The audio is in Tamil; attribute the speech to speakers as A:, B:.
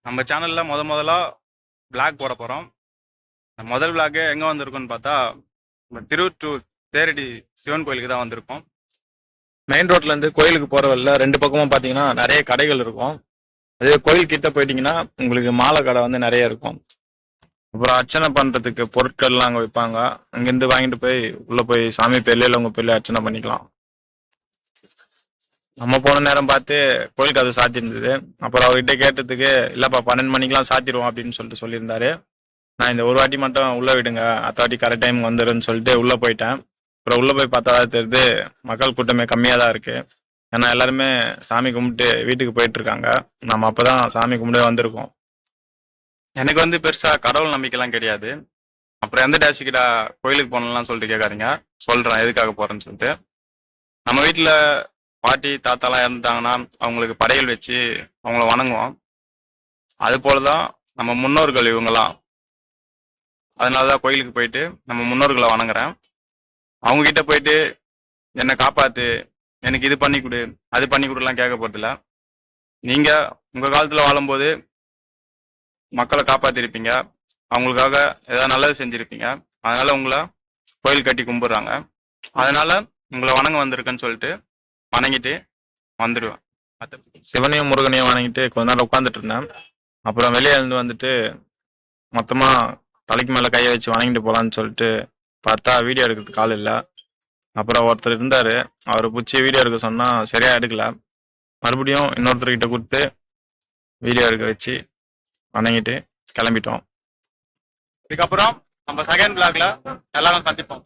A: நம்ம சேனல்ல முதலா விளாக் போட போறோம். முதல் விளாக் எங்க வந்திருக்கும்னு பார்த்தா நம்ம திருவூர் டு தேரடி சிவன் கோயிலுக்கு தான் வந்திருக்கோம். மெயின் ரோட்ல இருந்து கோயிலுக்கு போற வழியில ரெண்டு பக்கமும் பாத்தீங்கன்னா நிறைய கடைகள் இருக்கும். அதே கோயில் கிட்ட போயிட்டீங்கன்னா உங்களுக்கு மாலை கடை வந்து நிறைய இருக்கும். அப்புறம் அர்ச்சனை பண்றதுக்கு பொருட்கள்லாம் அங்க வைப்பாங்க. அங்கிருந்து வாங்கிட்டு போய் உள்ள போய் சாமி பேர்ல இல்ல உங்க பேர்ல அர்ச்சனை பண்ணிக்கலாம். நம்ம போன நேரம் பார்த்து கோயில் கதவு சாத்தி இருந்தது. அப்புறம் அவர்கிட்ட கேட்டதுக்கு இல்லப்பா 12 மணிக்கெல்லாம் சாத்திடுவோம் அப்படின்னு சொல்லிட்டு சொல்லியிருந்தாரு. நான் இந்த ஒரு வாட்டி மட்டும் உள்ள விடுங்க, அடுத்த வாட்டி கரெக்ட் டைம் வந்துடுன்னு சொல்லிட்டு உள்ள போயிட்டேன். அப்புறம் உள்ள போய் பார்த்தா தெரியுது மக்கள் கூட்டமே கம்மியா தான் இருக்கு. ஏன்னா எல்லாருமே சாமி கும்பிட்டு வீட்டுக்கு போயிட்டு இருக்காங்க. நம்ம அப்பதான் சாமி கும்பிட்டு வந்திருக்கோம். எனக்கு வந்து பெருசா கடவுள் நம்பிக்கைலாம் கிடையாது. அப்புறம் எந்த டேஷுக்கிட்ட கோயிலுக்கு போனலாம் சொல்லிட்டு கேட்காதீங்க. சொல்றேன் எதுக்காக போறேன்னு சொல்லிட்டு. நம்ம வீட்டுல பாட்டி தாத்தாலாம் இறந்துட்டாங்கன்னா அவங்களுக்கு படையல் வச்சு அவங்கள வணங்குவோம். அது போலதான் நம்ம முன்னோர்கள் இவங்கெல்லாம். அதனாலதான் கோயிலுக்கு போயிட்டு நம்ம முன்னோர்களை வணங்குறேன். அவங்க கிட்ட போயிட்டு என்னை காப்பாத்து, எனக்கு இது பண்ணி கொடு, அது பண்ணி கொடுலாம் கேட்க போறதில்ல. நீங்க உங்க காலத்துல வாழும்போது மக்களை காப்பாத்திருப்பீங்க, அவங்களுக்காக ஏதாவது நல்லது செஞ்சிருப்பீங்க. அதனால உங்களை கோயில் கட்டி கும்பிடுறாங்க. அதனால உங்களை வணங்க வந்திருக்குன்னு சொல்லிட்டு வணங்கிட்டு வந்துடுவேன். சிவனையும் முருகனையும் வணங்கிட்டு கொஞ்ச நேரம் உட்காந்துட்டு இருந்தேன். அப்புறம் வெளியே இருந்து வந்துட்டு மொத்தமா தலைக்கு மேல கையை வச்சு வணங்கிட்டு போலான்னு சொல்லிட்டு பார்த்தா வீடியோ எடுக்கிறதுக்கு ஆள் இல்லை. அப்புறம் ஒருத்தர் இருந்தாரு, அவரை பிடிச்சி வீடியோ எடுக்க சொன்னா சரியா எடுக்கல. மறுபடியும் இன்னொருத்தர்கிட்ட கொடுத்து வீடியோ எடுக்க வச்சு வணங்கிட்டு கிளம்பிட்டோம். இதுக்கப்புறம் நம்ம செகண்ட் பிளாக்ல எல்லாரும் சந்திப்போம்.